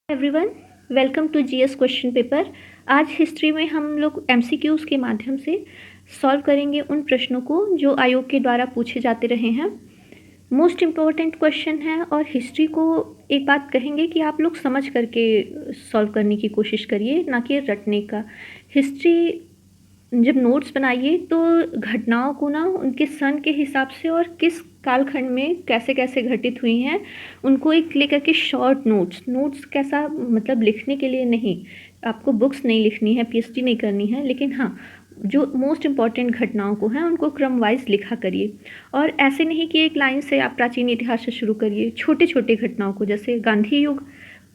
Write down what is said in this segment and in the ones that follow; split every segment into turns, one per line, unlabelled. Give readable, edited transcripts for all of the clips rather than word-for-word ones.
Everyone, welcome to GS question paper. आज history में हम लोग एमसीक्यूज़ के माध्यम से सॉल्व करेंगे उन प्रश्नों को जो आयोग के द्वारा पूछे जाते रहे हैं। मोस्ट इम्पॉर्टेंट क्वेश्चन है और हिस्ट्री को एक बात कहेंगे कि आप लोग समझ करके सॉल्व करने की कोशिश करिए, ना कि रटने का। हिस्ट्री जब नोट्स बनाइए तो घटनाओं को ना उनके सन के हिसाब से और किस कालखंड में कैसे कैसे घटित हुई हैं उनको एक लेकर के शॉर्ट नोट्स कैसा मतलब लिखने के लिए नहीं, आपको बुक्स नहीं लिखनी है, पीएचडी नहीं करनी है, लेकिन हाँ जो मोस्ट इम्पॉर्टेंट घटनाओं को हैं उनको क्रम वाइज लिखा करिए। और ऐसे नहीं कि एक लाइन से आप प्राचीन इतिहास से शुरू करिए, छोटे छोटे घटनाओं को, जैसे गांधी युग,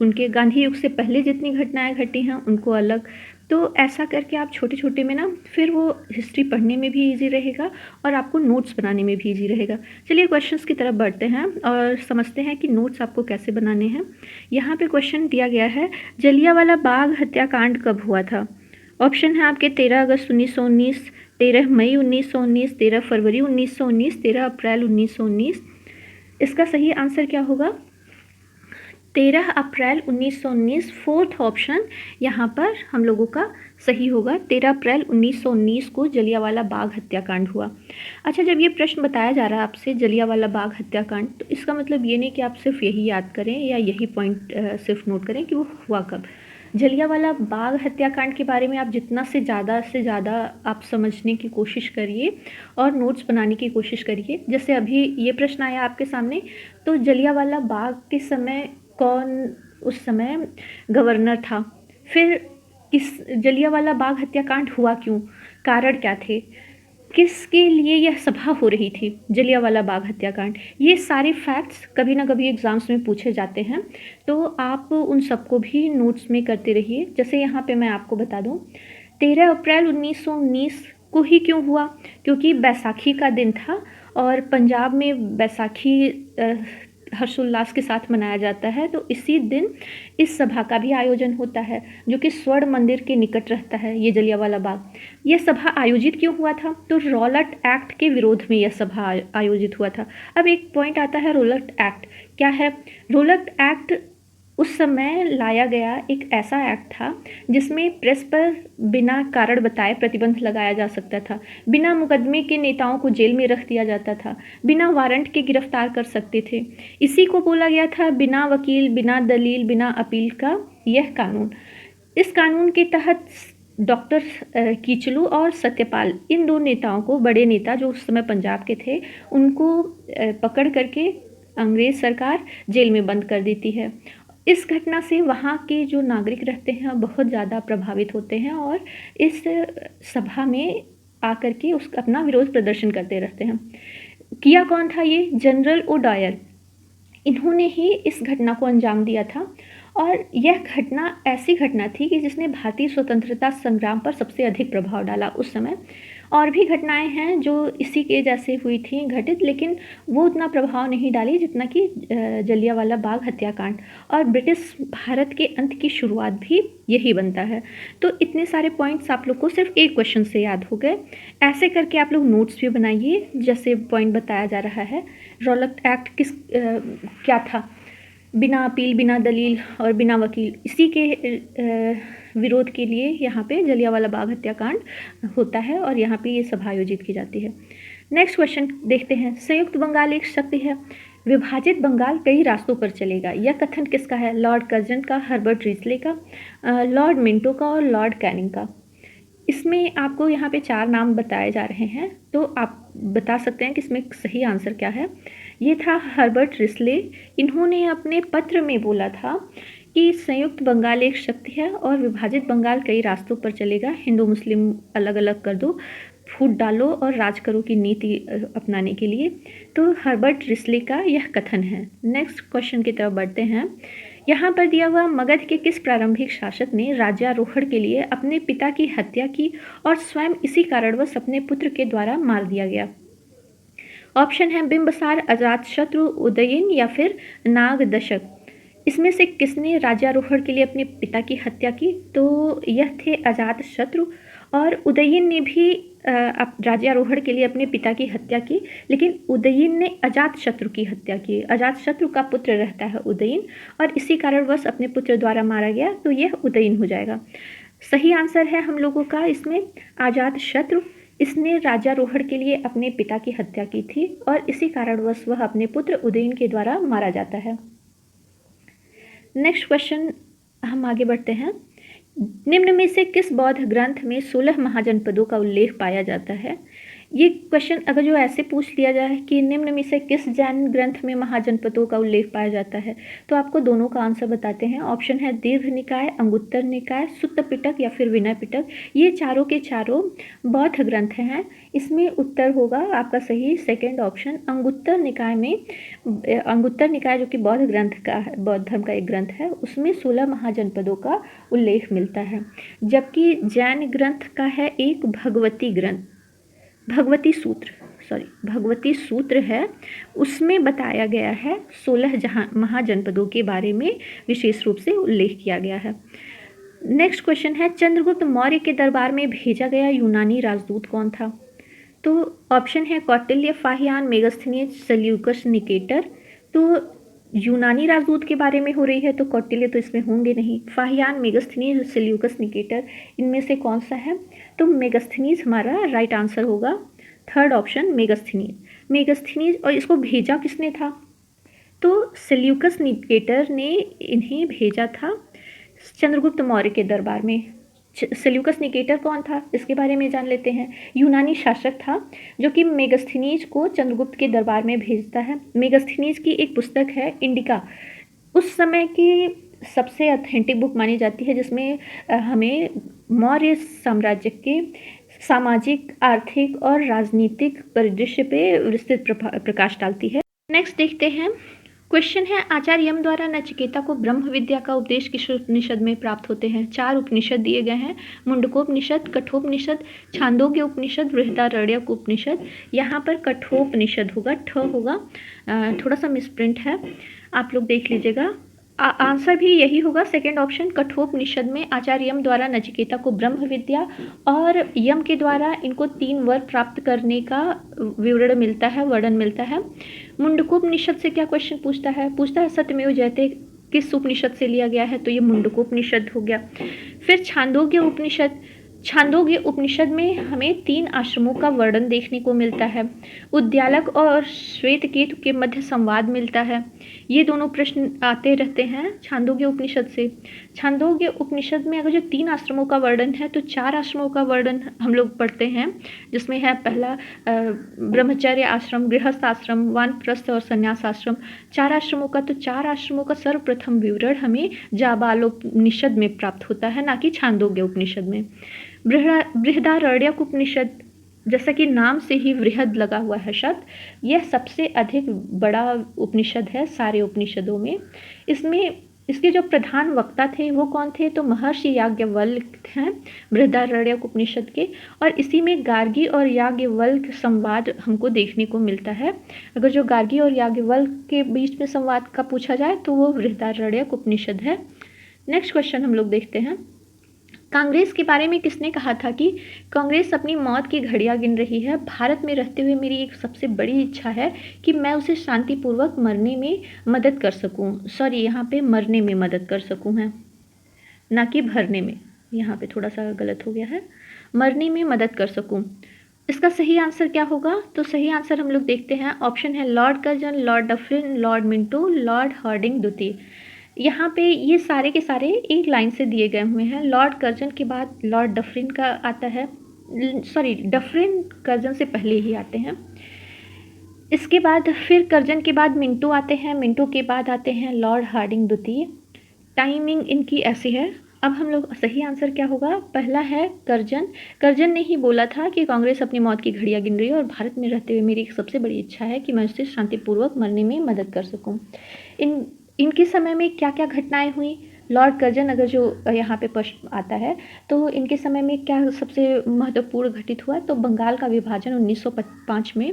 उनके गांधी युग से पहले जितनी घटनाएं घटी हैं उनको अलग। तो ऐसा करके आप छोटे छोटे में ना फिर वो हिस्ट्री पढ़ने में भी इजी रहेगा और आपको नोट्स बनाने में भी इजी रहेगा। चलिए क्वेश्चंस की तरफ बढ़ते हैं और समझते हैं कि नोट्स आपको कैसे बनाने हैं। यहाँ पे क्वेश्चन दिया गया है, जलियांवाला बाग हत्याकांड कब हुआ था? ऑप्शन है आपके 13 अगस्त 1919, 13 मई 1919, 13 फरवरी 1919, 13 अप्रैल 1919। इसका सही आंसर क्या होगा? 13 अप्रैल 1919 फोर्थ ऑप्शन यहाँ पर हम लोगों का सही होगा। 13 अप्रैल 1919 को जलियांवाला बाग हत्याकांड हुआ। अच्छा, जब ये प्रश्न बताया जा रहा है आपसे जलियांवाला बाग हत्याकांड, तो इसका मतलब ये नहीं कि आप सिर्फ यही याद करें या यही पॉइंट सिर्फ नोट करें कि वो हुआ कब। जलियांवाला बाग हत्याकांड के बारे में आप जितना से ज़्यादा आप समझने की कोशिश करिए और नोट्स बनाने की कोशिश करिए। जैसे अभी ये प्रश्न आया आपके सामने, तो जलियांवाला बाग के समय कौन उस समय गवर्नर था? फिर किस जलियांवाला बाग हत्याकांड हुआ क्यों? कारण क्या थे? किसके लिए यह सभा हो रही थी जलियांवाला बाग हत्याकांड? ये सारे फैक्ट्स कभी ना कभी एग्जाम्स में पूछे जाते हैं, तो आप उन सबको भी नोट्स में करते रहिए। जैसे यहाँ पे मैं आपको बता दूँ, 13 अप्रैल 1919 को ही क्यों हुआ? क्योंकि बैसाखी का दिन था और पंजाब में बैसाखी हर्षोल्लास के साथ मनाया जाता है, तो इसी दिन इस सभा का भी आयोजन होता है जो कि स्वर्ण मंदिर के निकट रहता है, ये जलियांवाला बाग। यह सभा आयोजित क्यों हुआ था? तो रॉलट एक्ट के विरोध में यह सभा आयोजित हुआ था। अब एक पॉइंट आता है, रॉलट एक्ट क्या है? रॉलट एक्ट उस समय लाया गया एक ऐसा एक्ट था जिसमें प्रेस पर बिना कारण बताए प्रतिबंध लगाया जा सकता था, बिना मुकदमे के नेताओं को जेल में रख दिया जाता था, बिना वारंट के गिरफ्तार कर सकते थे। इसी को बोला गया था बिना वकील, बिना दलील, बिना अपील का यह कानून। इस कानून के तहत डॉक्टर कीचलू और सत्यपाल, इन दो नेताओं को, बड़े नेता जो उस समय पंजाब के थे, उनको पकड़ करके अंग्रेज सरकार जेल में बंद कर देती है। इस घटना से वहाँ के जो नागरिक रहते हैं बहुत ज़्यादा प्रभावित होते हैं और इस सभा में आकर के उसका अपना विरोध प्रदर्शन करते रहते हैं। किया कौन था ये? जनरल ओडायर, इन्होंने ही इस घटना को अंजाम दिया था। और यह घटना ऐसी घटना थी कि जिसने भारतीय स्वतंत्रता संग्राम पर सबसे अधिक प्रभाव डाला उस समय। और भी घटनाएं हैं जो इसी के जैसे हुई थी घटित, लेकिन वो उतना प्रभाव नहीं डाली जितना कि जलियांवाला बाग हत्याकांड। और ब्रिटिश भारत के अंत की शुरुआत भी यही बनता है। तो इतने सारे पॉइंट्स आप लोग को सिर्फ एक क्वेश्चन से याद हो गए। ऐसे करके आप लोग नोट्स भी बनाइए, जैसे पॉइंट बताया जा रहा है। रॉलट एक्ट क्या था? बिना अपील, बिना दलील और बिना वकील, इसी के विरोध के लिए यहाँ पे जलियांवाला बाग हत्याकांड होता है और यहाँ पे ये सभा आयोजित की जाती है। नेक्स्ट क्वेश्चन देखते हैं। संयुक्त बंगाल एक शक्ति है, विभाजित बंगाल कई रास्तों पर चलेगा, यह कथन किसका है? लॉर्ड कर्जन का, हर्बर्ट रिजले का, लॉर्ड मिंटो का और लॉर्ड कैनिंग का। इसमें आपको यहाँ पे 4 नाम बताए जा रहे हैं, तो आप बता सकते हैं कि इसमें सही आंसर क्या है। ये था हर्बर्ट रिजले। इन्होंने अपने पत्र में बोला था कि संयुक्त बंगाल एक शक्ति है और विभाजित बंगाल कई रास्तों पर चलेगा, हिंदू मुस्लिम अलग अलग कर दो, फूट डालो और राज करो की नीति अपनाने के लिए। तो हर्बर्ट रिजले का यह कथन है। नेक्स्ट क्वेश्चन की तरफ बढ़ते हैं। यहाँ पर दिया हुआ, मगध के किस प्रारंभिक शासक ने राज्यारोहण के लिए अपने पिता की हत्या की और स्वयं इसी कारणवश अपने पुत्र के द्वारा मार दिया गया? ऑप्शन है बिंबिसार, अजातशत्रु, उदयन या फिर नागदशक। इसमें से किसने राज्यारोहण के लिए अपने पिता की हत्या की? तो यह थे अजातशत्रु। और उदयन ने भी राज्यारोहण के लिए अपने पिता की हत्या की, लेकिन उदयीन ने अजातशत्रु की हत्या की। अजातशत्रु का पुत्र रहता है उदयीन, और इसी कारणवश अपने पुत्र द्वारा मारा गया, तो यह उदयीन हो जाएगा। सही आंसर है हम लोगों का इसमें अजातशत्रु। इसने राज्यारोहण के लिए अपने पिता की हत्या की थी और इसी कारणवश वह अपने पुत्र उदयीन के द्वारा मारा जाता है। नेक्स्ट क्वेश्चन हम आगे बढ़ते हैं। निम्न में से किस बौद्ध ग्रंथ में 16 महाजनपदों का उल्लेख पाया जाता है? ये क्वेश्चन अगर जो ऐसे पूछ लिया जाए कि निम्न में से किस जैन ग्रंथ में महाजनपदों का उल्लेख पाया जाता है, तो आपको दोनों का आंसर बताते हैं। ऑप्शन है दीर्घ निकाय, अंगुत्तर निकाय, सुत्त पिटक या फिर विनय पिटक। ये चारों के चारों बौद्ध ग्रंथ हैं। इसमें उत्तर होगा आपका सही सेकेंड ऑप्शन, अंगुत्तर निकाय में। अंगुत्तर निकाय जो कि बौद्ध ग्रंथ का है, बौद्ध धर्म का एक ग्रंथ है, उसमें 16 महाजनपदों का उल्लेख मिलता है। जबकि जैन ग्रंथ का है एक भगवती ग्रंथ, भगवती सूत्र है, उसमें बताया गया है 16 महाजनपदों के बारे में विशेष रूप से उल्लेख किया गया है। नेक्स्ट क्वेश्चन है, चंद्रगुप्त मौर्य के दरबार में भेजा गया यूनानी राजदूत कौन था? तो ऑप्शन है Kautilya, Fahien, Megasthenes, Seleucus Nicator. तो यूनानी राजदूत के बारे में हो रही है तो कौटिल्य तो इसमें होंगे नहीं। फाहियान, मेगस्थनीज, सेल्यूकस निकेटर, इनमें से कौन सा है? तो मेगस्थनीज हमारा राइट आंसर होगा। Third option Megasthenes. और इसको भेजा किसने था? तो सेल्यूकस निकेटर ने इन्हें भेजा था चंद्रगुप्त मौर्य के दरबार में। सेल्यूकस निकेटर कौन था इसके बारे में जान लेते हैं। यूनानी शासक था जो कि मेगस्थनीज को चंद्रगुप्त के दरबार में भेजता है। मेगस्थनीज की एक पुस्तक है इंडिका, उस समय की सबसे ऑथेंटिक बुक मानी जाती है, जिसमें हमें मौर्य साम्राज्य के सामाजिक, आर्थिक और राजनीतिक परिदृश्य पे विस्तृत प्रकाश डालती है। नेक्स्ट देखते हैं। क्वेश्चन है, आचार्य यम द्वारा नचिकेता को ब्रह्म विद्या का उपदेश किस उपनिषद में प्राप्त होते हैं? 4 उपनिषद दिए गए हैं, मुंडकोपनिषद, कठोपनिषद, छांदोग्य उपनिषद, बृहदारण्यक उपनिषद। यहाँ पर कठोपनिषद होगा, ठ होगा, थोड़ा सा मिसप्रिंट है, आप लोग देख लीजिएगा। आंसर भी यही होगा सेकेंड ऑप्शन। कठोपनिषद में आचार्य यम द्वारा नचिकेता को ब्रह्म विद्या और यम के द्वारा इनको 3 वर प्राप्त करने का विवरण मिलता है, वर्णन मिलता है। मुंडकोपनिषद से क्या क्वेश्चन पूछता है सत्यमेव जयते किस उपनिषद से लिया गया है? तो ये मुंडकोपनिषद हो गया। फिर छांदोग्य उपनिषद में हमें 3 आश्रमों का वर्णन देखने को मिलता है। उद्यालक और श्वेतकेतु के मध्य संवाद मिलता है। ये दोनों प्रश्न आते रहते हैं छांदोग्य उपनिषद से। छांदोग्य उपनिषद में अगर जो 3 आश्रमों का वर्णन है तो 4 आश्रमों का वर्णन हम लोग पढ़ते हैं, जिसमें है पहला ब्रह्मचर्य आश्रम, गृहस्थ आश्रम, वानप्रस्थ और संन्यास आश्रम। 4 आश्रमों का, तो 4 आश्रमों का सर्वप्रथम विवरण हमें जाबालोपनिषद में प्राप्त होता है, ना कि छांदोग्य उपनिषद में। बृहदारण्यक उपनिषद, जैसा कि नाम से ही वृहद लगा हुआ है शब्द, यह सबसे अधिक बड़ा उपनिषद है सारे उपनिषदों में। इसमें इसके जो प्रधान वक्ता थे वो कौन थे? तो महर्षि याज्ञवल्क्य हैं बृहदारण्यक उपनिषद के, और इसी में गार्गी और याज्ञवल्क्य संवाद हमको देखने को मिलता है। अगर जो गार्गी और याज्ञवल्क्य के बीच में संवाद का पूछा जाए तो वो बृहदारण्यक उपनिषद है। नेक्स्ट क्वेश्चन हम लोग देखते हैं। कांग्रेस के बारे में किसने कहा था कि कांग्रेस अपनी मौत की घड़ियां गिन रही है, भारत में रहते हुए मेरी एक सबसे बड़ी इच्छा है कि मैं उसे शांतिपूर्वक मरने में मदद कर सकूं। सॉरी, यहाँ पे मरने में मदद कर सकूं है, ना कि भरने में, यहाँ पे थोड़ा सा गलत हो गया है, मरने में मदद कर सकूं। इसका सही आंसर क्या होगा? तो सही आंसर हम लोग देखते हैं। ऑप्शन है Lord Curzon, Lord Dufferin, Lord Minto, Lord Hardinge द्वितीय। यहाँ पे ये सारे के सारे एक लाइन से दिए गए हुए हैं। लॉर्ड कर्जन के बाद लॉर्ड डफरिन का आता है, सॉरी डफरिन कर्जन से पहले ही आते हैं। इसके बाद फिर कर्जन के बाद मिंटो आते हैं, मिंटो के बाद आते हैं लॉर्ड हार्डिंग द्वितीय। टाइमिंग इनकी ऐसी है। अब हम लोग सही आंसर क्या होगा? पहला है कर्जन। कर्जन ने ही बोला था कि कांग्रेस अपनी मौत की घड़ियां गिन रही है और भारत में रहते हुए मेरी एक सबसे बड़ी इच्छा है कि मैं उससे शांतिपूर्वक मरने में मदद कर सकूं। इनके समय में क्या क्या घटनाएं हुई? लॉर्ड कर्जन अगर जो यहाँ पे प्रश्न आता है तो इनके समय में क्या सबसे महत्वपूर्ण घटित हुआ? तो बंगाल का विभाजन 1905 में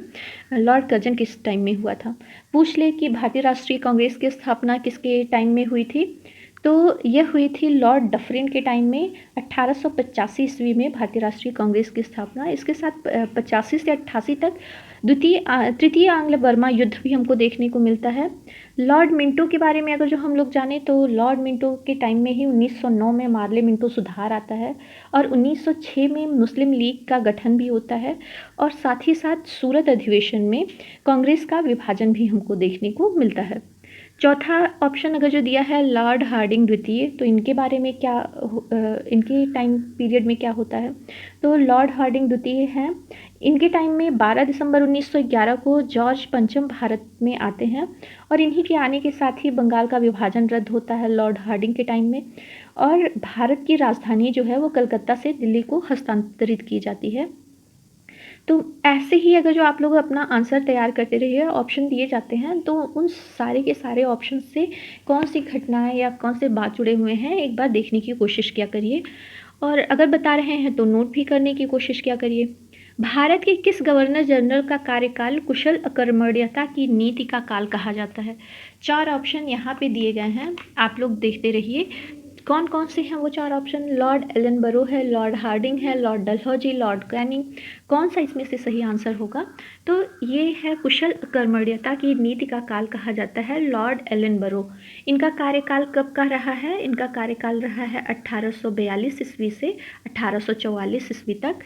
लॉर्ड कर्जन किस टाइम में हुआ था। पूछ ले कि भारतीय राष्ट्रीय कांग्रेस की स्थापना किसके टाइम में हुई थी? तो यह हुई थी लॉर्ड डफरिन के टाइम में 1885 ईस्वी में भारतीय राष्ट्रीय कांग्रेस की स्थापना। इसके साथ 85 से 88 तक तृतीय आंग्ल बर्मा युद्ध भी हमको देखने को मिलता है। लॉर्ड मिंटो के बारे में अगर जो हम लोग जाने तो लॉर्ड मिंटो के टाइम में ही 1909 में मार्ले मिंटो सुधार आता है और 1906 में मुस्लिम लीग का गठन भी होता है और साथ ही साथ सूरत अधिवेशन में कांग्रेस का विभाजन भी हमको देखने को मिलता है। चौथा ऑप्शन अगर जो दिया है लॉर्ड हार्डिंग द्वितीय, तो इनके बारे में क्या इनके टाइम पीरियड में क्या होता है, तो लॉर्ड हार्डिंग द्वितीय हैं। इनके टाइम में 12 दिसंबर 1911 को जॉर्ज पंचम भारत में आते हैं और इन्हीं के आने के साथ ही बंगाल का विभाजन रद्द होता है लॉर्ड हार्डिंग के टाइम में और भारत की राजधानी जो है वो कलकत्ता से दिल्ली को हस्तांतरित की जाती है। तो ऐसे ही अगर जो आप लोग अपना आंसर तैयार करते रहिए, ऑप्शन दिए जाते हैं तो उन सारे के सारे ऑप्शन से कौन सी घटनाएं या कौन से बात जुड़े हुए हैं एक बार देखने की कोशिश किया करिए और अगर बता रहे हैं तो नोट भी करने की कोशिश किया करिए। भारत के किस गवर्नर जनरल का कार्यकाल कुशल अकर्मण्यता की नीति का काल कहा जाता है? 4 ऑप्शन यहाँ पे दिए गए हैं, आप लोग देखते रहिए कौन कौन से हैं वो 4 ऑप्शन। लॉर्ड एलनबरो है, लॉर्ड हार्डिंग है, लॉर्ड डलहौजी, लॉर्ड कैनिंग, कौन सा इसमें से सही आंसर होगा? तो ये है कुशल कर्मण्यता की नीति का काल कहा जाता है लॉर्ड एलनबरो। इनका कार्यकाल कब का रहा है? इनका कार्यकाल रहा है 1842 ईस्वी से 1844 ईस्वी तक,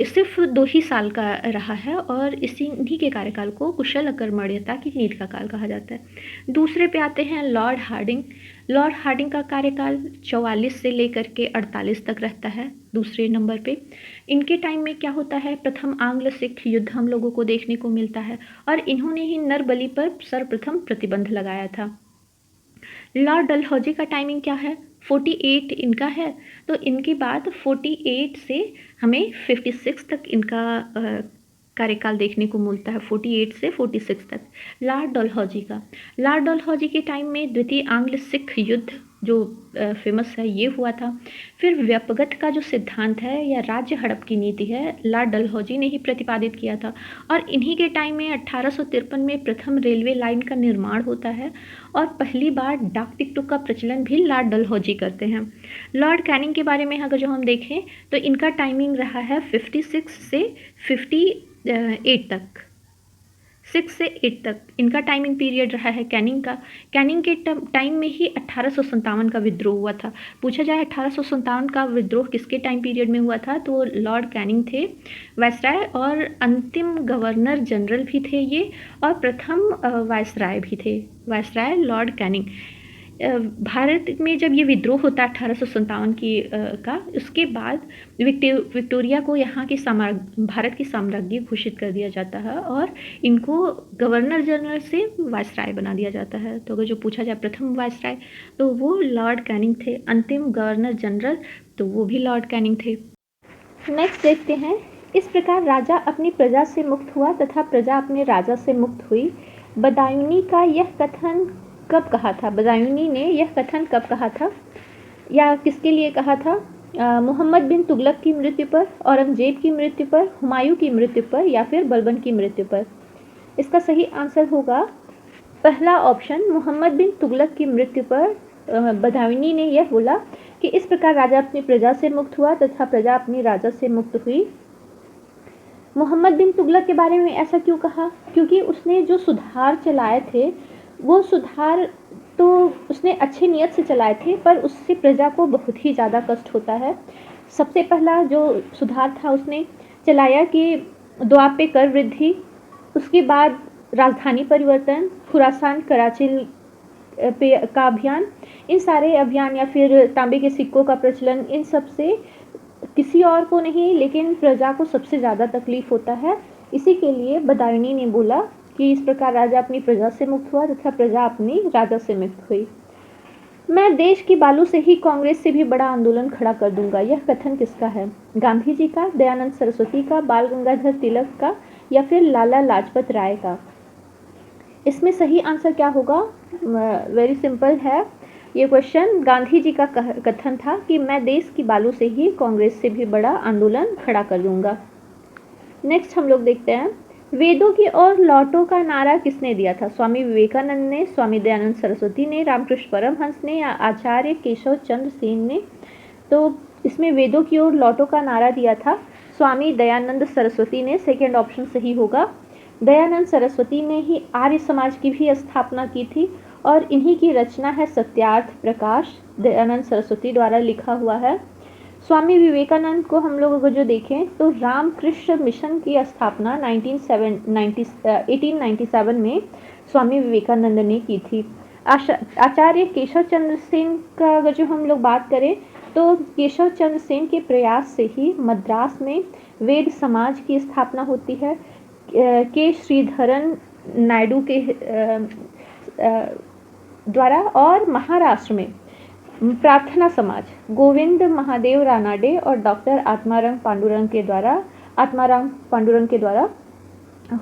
सिर्फ 2 ही साल का रहा है और इन्हीं के कार्यकाल को कुशल अकर्मण्यता की नीति का काल कहा जाता है। दूसरे पे आते हैं लॉर्ड हार्डिंग। लॉर्ड हार्डिंग का कार्यकाल 44 से लेकर के 48 तक रहता है दूसरे नंबर पे। इनके टाइम में क्या होता है, प्रथम आंग्ल सिख युद्ध हम लोगों को देखने को मिलता है और इन्होंने ही नरबली पर सर्वप्रथम प्रतिबंध लगाया था। लॉर्ड डलहौजी का टाइमिंग क्या है? 48 इनका है, तो इनके बाद 48 से हमें 56 तक इनका कार्यकाल देखने को मिलता है, 48 से 46 तक। लॉर्ड डलहौजी के टाइम में द्वितीय आंग्ल सिख युद्ध जो फेमस है ये हुआ था। फिर व्यपगत का जो सिद्धांत है या राज्य हड़प की नीति है, लॉर्ड डलहौजी ने ही प्रतिपादित किया था और इन्हीं के टाइम में 1853 में प्रथम रेलवे लाइन का निर्माण होता है और पहली बार डाक टिकटों का प्रचलन भी लॉर्ड डलहौजी करते हैं। लॉर्ड कैनिंग के बारे में अगर जो हम देखें तो इनका टाइमिंग रहा है 56 से 58 तक, 6 से 8 तक इनका टाइमिंग पीरियड रहा है कैनिंग का। कैनिंग के टाइम में ही 1857 का विद्रोह हुआ था। पूछा जाए 1857 का विद्रोह किसके टाइम पीरियड में हुआ था, तो लॉर्ड कैनिंग थे वायसराय और अंतिम गवर्नर जनरल भी थे ये और प्रथम वायसराय भी थे, वायसराय लॉर्ड कैनिंग। भारत में जब ये विद्रोह होता है 1857 का, उसके बाद विक्टोरिया को यहाँ की भारत की साम्राज्ञी घोषित कर दिया जाता है और इनको गवर्नर जनरल से वायसराय बना दिया जाता है। तो अगर जो पूछा जाए प्रथम वायसराय तो वो लॉर्ड कैनिंग थे, अंतिम गवर्नर जनरल तो वो भी लॉर्ड कैनिंग थे। नेक्स्ट देखते हैं, इस प्रकार राजा अपनी प्रजा से मुक्त हुआ तथा प्रजा अपने राजा से मुक्त हुई। बदायूनी का यह कथन कब कहा था? बदायूनी ने यह कथन कब कहा था या किसके लिए कहा था? मोहम्मद बिन तुगलक की मृत्यु पर, औरंगजेब की मृत्यु पर, हुमायूं की मृत्यु पर या फिर बलबन की मृत्यु पर? इसका सही आंसर होगा पहला ऑप्शन, मोहम्मद बिन तुगलक की मृत्यु पर बदायूनी ने यह बोला कि इस प्रकार राजा अपनी प्रजा से मुक्त हुआ तथा प्रजा अपनी राजा से मुक्त हुई। मोहम्मद बिन तुगलक के बारे में ऐसा क्यों कहा? क्योंकि उसने जो सुधार चलाए थे वो सुधार तो उसने अच्छे नियत से चलाए थे पर उससे प्रजा को बहुत ही ज़्यादा कष्ट होता है। सबसे पहला जो सुधार था उसने चलाया कि द्वार पे कर वृद्धि, उसके बाद राजधानी परिवर्तन, खुरासान कराची पे का अभियान, इन सारे अभियान या फिर तांबे के सिक्कों का प्रचलन, इन सब से किसी और को नहीं लेकिन प्रजा को सबसे ज़्यादा तकलीफ होता है। इसी के लिए बदायूनी ने बोला कि इस प्रकार राजा अपनी प्रजा से मुक्त हुआ तथा प्रजा अपनी राजा से मुक्त हुई। मैं देश की बालू से ही कांग्रेस से भी बड़ा आंदोलन खड़ा कर दूंगा, यह कथन किसका है? गांधी जी का, दयानंद सरस्वती का, बाल गंगाधर तिलक का या फिर लाला लाजपत राय का? इसमें सही आंसर क्या होगा? वेरी सिंपल है ये क्वेश्चन। गांधी जी का कथन था कि मैं देश की बालू से ही कांग्रेस से भी बड़ा आंदोलन खड़ा कर दूंगा। नेक्स्ट हम लोग देखते हैं, वेदों की ओर लौटो का नारा किसने दिया था? स्वामी विवेकानंद ने, स्वामी दयानंद सरस्वती ने, रामकृष्ण परमहंस ने या आचार्य केशव चंद्र सेन ने? तो इसमें वेदों की ओर लौटो का नारा दिया था स्वामी दयानंद सरस्वती ने। सेकेंड ऑप्शन सही होगा। दयानंद सरस्वती ने ही आर्य समाज की भी स्थापना की थी और इन्हीं की रचना है सत्यार्थ प्रकाश, दयानंद सरस्वती द्वारा लिखा हुआ है। स्वामी विवेकानंद को हम लोग अगर जो देखें तो रामकृष्ण मिशन की स्थापना 1897 में स्वामी विवेकानंद ने की थी। आचार्य केशव चंद्र सेन का अगर जो हम लोग बात करें तो केशव चंद्र सेन के प्रयास से ही मद्रास में वेद समाज की स्थापना होती है। के श्रीधरन नायडू के द्वारा, और महाराष्ट्र में प्रार्थना समाज गोविंद महादेव रानाडे और डॉक्टर आत्माराम पांडुरंग के द्वारा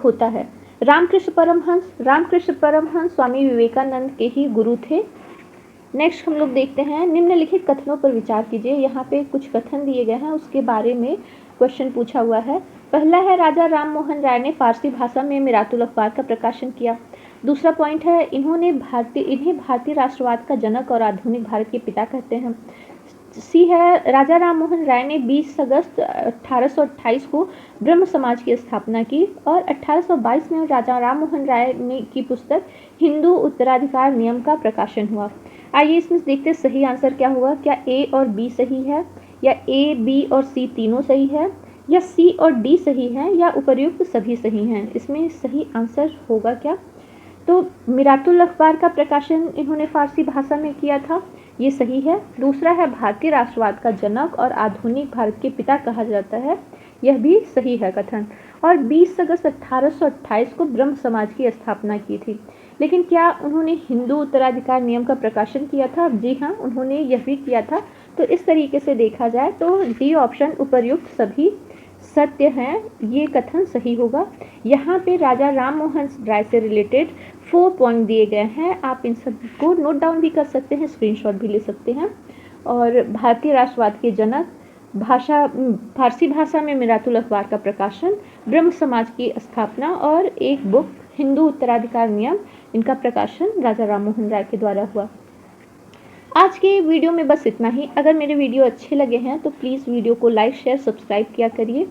होता है। रामकृष्ण परमहंस स्वामी विवेकानंद के ही गुरु थे। नेक्स्ट हम लोग देखते हैं, निम्नलिखित कथनों पर विचार कीजिए। यहाँ पे कुछ कथन दिए गए हैं, उसके बारे में क्वेश्चन पूछा हुआ है। पहला है, राजा राम मोहन राय ने फारसी भाषा में मिरातुल अखबार का प्रकाशन किया। दूसरा पॉइंट है, इन्हें भारतीय राष्ट्रवाद का जनक और आधुनिक भारत के पिता कहते हैं। सी है, राजा राम मोहन राय ने 20 अगस्त 1828 को ब्रह्म समाज की स्थापना की और 1822 में राजा राम मोहन राय ने की पुस्तक हिंदू उत्तराधिकार नियम का प्रकाशन हुआ। आइए इसमें देखते हैं सही आंसर क्या होगा। क्या ए और बी सही है, या ए बी और सी तीनों सही है, या सी और डी सही है, या उपर्युक्त सभी सही हैं? इसमें सही आंसर होगा क्या? तो मिरातुल अखबार का प्रकाशन इन्होंने फारसी भाषा में किया था, ये सही है। दूसरा है, भारतीय राष्ट्रवाद का जनक और आधुनिक भारत के पिता कहा जाता है, यह भी सही है कथन। और 20 अगस्त 1828 को ब्रह्म समाज की स्थापना की थी। लेकिन क्या उन्होंने हिंदू उत्तराधिकार नियम का प्रकाशन किया था? जी हाँ, उन्होंने यह भी किया था। तो इस तरीके से देखा जाए तो डी ऑप्शन उपर्युक्त सभी सत्य हैं, ये कथन सही होगा। यहाँ पे राजा राम मोहन राय से रिलेटेड 4 पॉइंट दिए गए हैं, आप इन सभी को नोट डाउन भी कर सकते हैं, स्क्रीनशॉट भी ले सकते हैं। और भारतीय राष्ट्रवाद के जनक, फारसी भाषा में मिरातुल अखबार का प्रकाशन, ब्रह्म समाज की स्थापना और एक बुक हिंदू उत्तराधिकार नियम, इनका प्रकाशन राजा राम मोहन राय के द्वारा हुआ। आज के वीडियो में बस इतना ही। अगर मेरे वीडियो अच्छे लगे हैं तो प्लीज़ वीडियो को लाइक शेयर सब्सक्राइब किया करिए।